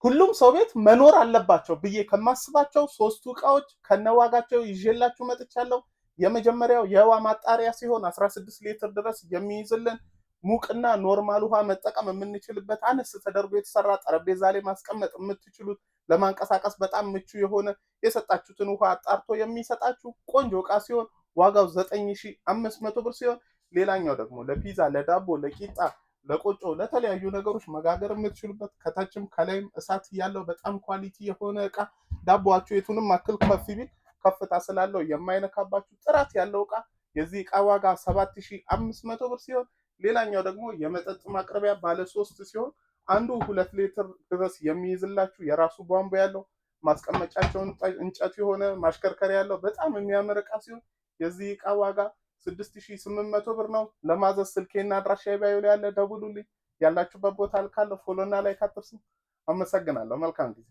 ሁሉም ሰው ቤት መኖር አለባቸው ብዬ ከማስባቸው ሶስቱ እቃዎች ከነዋጋቸው ይዤላችሁ መጥቻለሁ። የመጀመሪያው የውሃ ማጣሪያ ሲሆን 16 ሊትር ድረስ የሚይዝልን ሙቅና ኖርማል ውሃ መጠቀም የምንችልበት አነስ ተደርጎ የተሰራ ጠረጴዛ ላይ ማስቀመጥ የምትችሉት ለማንቀሳቀስ በጣም ምቹ የሆነ የሰጣችሁትን ውሃ አጣርቶ የሚሰጣችሁ ቆንጆ እቃ ሲሆን ዋጋው 9500 ብር ሲሆን ሌላኛው ደግሞ ለፒዛ፣ ለዳቦ፣ ለቂጣ፣ ለቆጮ ለተለያዩ ነገሮች መጋገር የምትችሉበት ከታችም ከላይም እሳት ያለው በጣም ኳሊቲ የሆነ እቃ ዳቦአችሁ የቱንም አክል ከፍ ቢል ከፍታ ስላለው የማይነካባችሁ ጥራት ያለው እቃ የዚህ እቃ ዋጋ 7500 ብር ሲሆን ሌላኛው ደግሞ የመጠጥ ማቅረቢያ ባለ 3 ሲሆን አንዱ 2 ሊትር ድረስ የሚይዝላችሁ የራሱ ቧንቧ ያለው ማስቀመጫቸውን እንጨት የሆነ ማሽከርከሪያ ያለው በጣም የሚያምር እቃ ሲሆን የዚህ እቃ ዋጋ 6800 ብር ነው። ለማዘዝ ስልኬና አድራሻዬ ባዩ ላይ ያለ ደውሉልኝ። ያላችሁበት ቦታ ልካለሁ። ፎሎና ላይክ አትርሱ። አመሰግናለሁ። መልካም ጊዜ